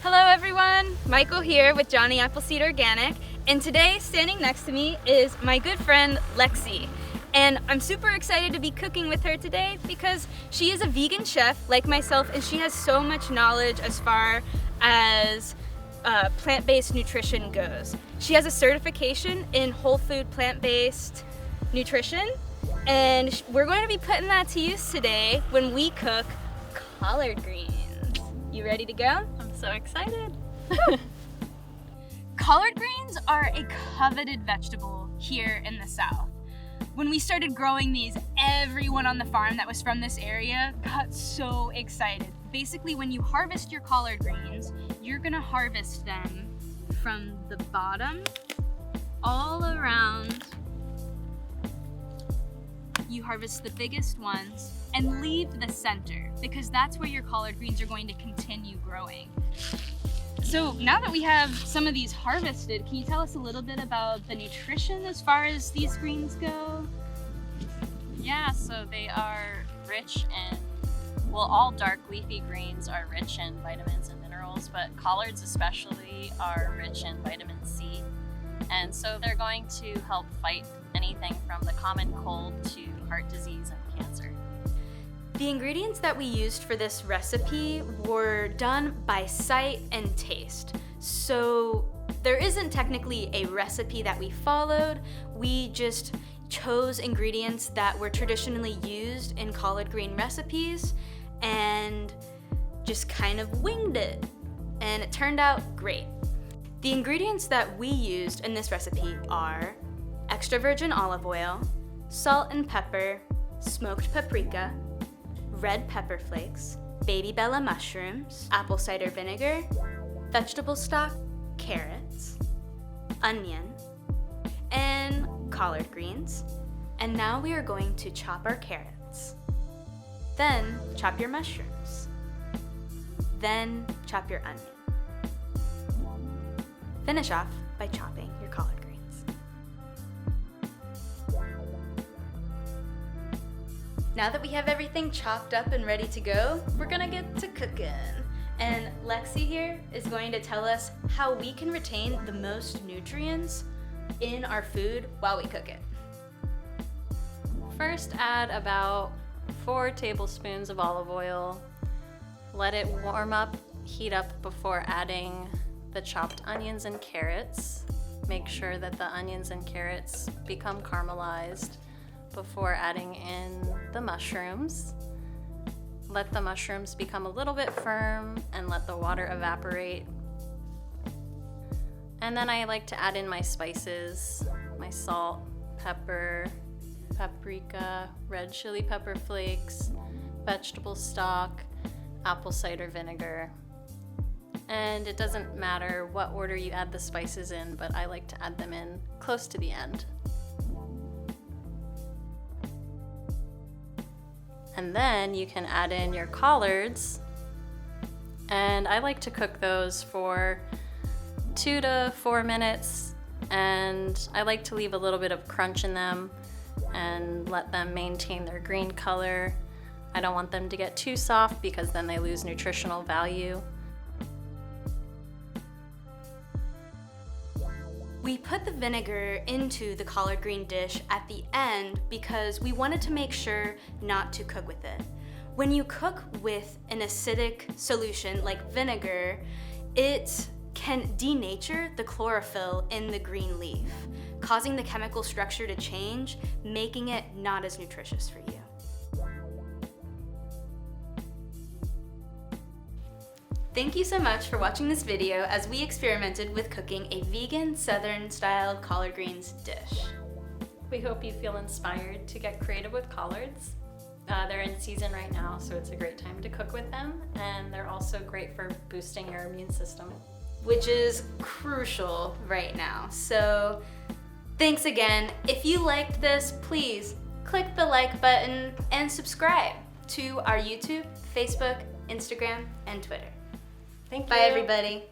Hello everyone, Michael here with Johnny Appleseed Organic, and today standing next to me is my good friend Lexi. And I'm super excited to be cooking with her today because she is a vegan chef like myself, and she has so much knowledge as far as plant-based nutrition goes. She has a certification in whole food plant-based nutrition, and we're going to be putting that to use today when we cook collard greens. You ready to go? I'm so excited. Collard greens are a coveted vegetable here in the South. When we started growing these, everyone on the farm that was from this area got so excited. Basically, when you harvest your collard greens, you're gonna harvest them from the bottom all around. You harvest the biggest ones and leave the center because that's where your collard greens are going to continue growing. So now that we have some of these harvested, can you tell us a little bit about the nutrition as far as these greens go? Yeah, so they are rich in, well, all dark leafy greens are rich in vitamins and minerals, but collards especially are rich in vitamin C. And so they're going to help fight anything from the common cold to heart disease and cancer. The ingredients that we used for this recipe were done by sight and taste. So there isn't technically a recipe that we followed. We just chose ingredients that were traditionally used in collard green recipes and just kind of winged it. And it turned out great. The ingredients that we used in this recipe are extra virgin olive oil, salt and pepper, smoked paprika, red pepper flakes, baby bella mushrooms, apple cider vinegar, vegetable stock, carrots, onion, and collard greens. And now we are going to chop our carrots. Then chop your mushrooms. Then chop your onion. Finish off by chopping your collard greens. Now that we have everything chopped up and ready to go, we're gonna get to cooking. And Lexi here is going to tell us how we can retain the most nutrients in our food while we cook it. First, add about 4 tablespoons of olive oil. Let it warm up, heat up before adding the chopped onions and carrots. Make sure that the onions and carrots become caramelized before adding in the mushrooms. Let the mushrooms become a little bit firm and let the water evaporate. And then I like to add in my spices, my salt, pepper, paprika, red chili pepper flakes, vegetable stock, apple cider vinegar. And it doesn't matter what order you add the spices in, but I like to add them in close to the end. And then you can add in your collards, and I like to cook those for 2 to 4 minutes, and I like to leave a little bit of crunch in them and let them maintain their green color. I don't want them to get too soft because then they lose nutritional value. We put the vinegar into the collard green dish at the end because we wanted to make sure not to cook with it. When you cook with an acidic solution like vinegar, it can denature the chlorophyll in the green leaf, causing the chemical structure to change, making it not as nutritious for you. Thank you so much for watching this video as we experimented with cooking a vegan, southern-styled collard greens dish. We hope you feel inspired to get creative with collards. They're in season right now, so it's a great time to cook with them, and they're also great for boosting your immune system, which is crucial right now. So thanks again. If you liked this, please click the like button and subscribe to our YouTube, Facebook, Instagram, and Twitter. Thank you. Bye, everybody.